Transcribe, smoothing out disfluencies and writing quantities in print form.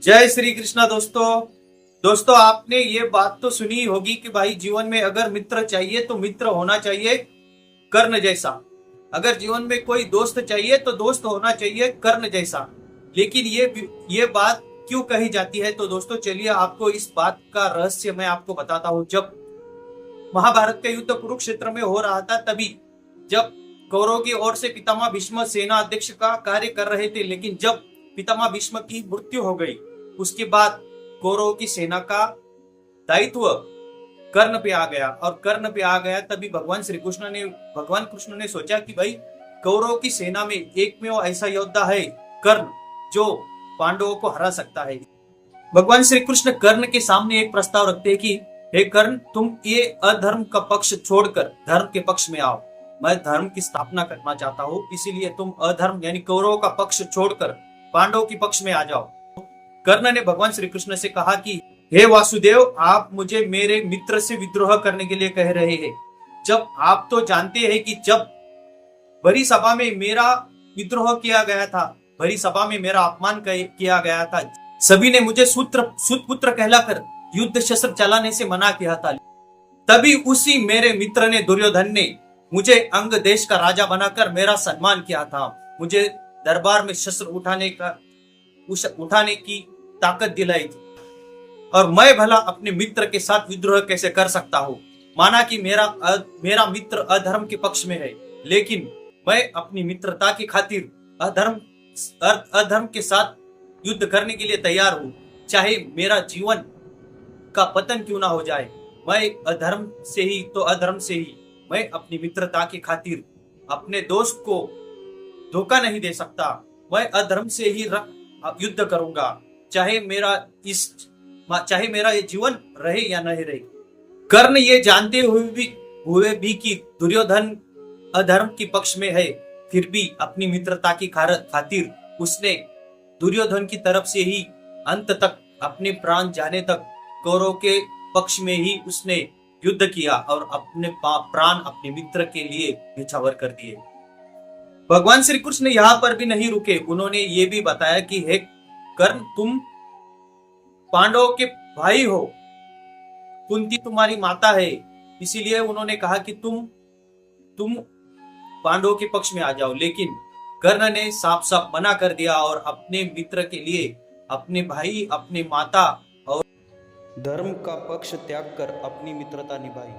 जय श्री कृष्णा दोस्तों आपने ये बात तो सुनी होगी कि भाई जीवन में अगर मित्र चाहिए तो मित्र होना चाहिए कर्ण जैसा। अगर जीवन में कोई दोस्त चाहिए तो दोस्त होना चाहिए कर्ण जैसा। लेकिन ये बात क्यों कही जाती है? तो दोस्तों चलिए आपको इस बात का रहस्य मैं आपको बताता हूँ। जब महाभारत का युद्ध कुरुक्षेत्र में हो रहा था, तभी जब कौरवों की ओर से पितामह भीष्म सेना अध्यक्ष का कार्य कर रहे थे, लेकिन जब पितामह भीष्म की मृत्यु हो गई उसके बाद कौरवों की सेना का दायित्व कर्ण पे आ गया। और कर्ण पे आ गया तभी भगवान कृष्ण ने सोचा कि भाई कौरवों की सेना में एक में वो ऐसा योद्धा है कर्ण जो पांडवों को हरा सकता है। भगवान श्री कृष्ण कर्ण के सामने एक प्रस्ताव रखते हैं कि हे कर्ण, तुम ये अधर्म का पक्ष छोड़कर धर्म के पक्ष में आओ। मैं धर्म की स्थापना करना चाहता हूँ, इसीलिए तुम अधर्म यानी कौरवों का पक्ष छोड़कर पांडवों के पक्ष में आ जाओ। कर्ण ने भगवान श्री कृष्ण से कहा कि हे वासुदेव, आप मुझे मेरे मित्र से विद्रोह करने के लिए कह रहे हैं, जब आप तो जानते हैं कि जब बड़ी सभा में मेरा विद्रोह किया गया था, बड़ी सभा में मेरा अपमान किया गया था, सभी ने मुझे सुतपुत्र कहलाकर युद्ध शस्त्र चलाने से मना किया था, तभी उसी मेरे मित्र ने दुर्योधन ने मुझे अंग देश का राजा बनाकर मेरा सम्मान किया था। मुझे दरबार में शस्त्र उठाने की ताकत दिलाई थी, और मैं भला अपने मित्र के साथ विद्रोह कैसे कर सकता हूँ? माना कि मेरा मित्र अधर्म के पक्ष में है, लेकिन मैं अपनी मित्रता की खातिर अधर्म के साथ युद्ध करने के लिए तैयार हूँ, चाहे मेरा जीवन का पतन क्यों ना हो जाए। मैं अधर्म से ही मैं अपनी मित्रता की खातिर अपने दोस्त को धोखा नहीं दे सकता। मैं अधर्म से ही युद्ध करूंगा, चाहे मेरा ये जीवन रहे या नहीं रहे। कर्ण ये जानते हुए भी कि दुर्योधन अधर्म के पक्ष में है, फिर भी अपनी मित्रता की खातिर उसने दुर्योधन की तरफ से ही अंत तक अपने प्राण जाने तक कौरव के पक्ष में ही उसने युद्ध किया और अपने प्राण अपने मित्र के लिए न्यौछावर कर दिए। भगवान श्री कृष्ण यहाँ पर भी नहीं रुके, उन्होंने ये भी बताया कि हे कर्ण, तुम पांडवों के भाई हो, कुंती तुम्हारी माता है, इसीलिए उन्होंने कहा कि तुम पांडवों के पक्ष में आ जाओ। लेकिन कर्ण ने साफ साफ मना कर दिया और अपने मित्र के लिए अपने भाई, अपने माता और धर्म का पक्ष त्याग कर अपनी मित्रता निभाई।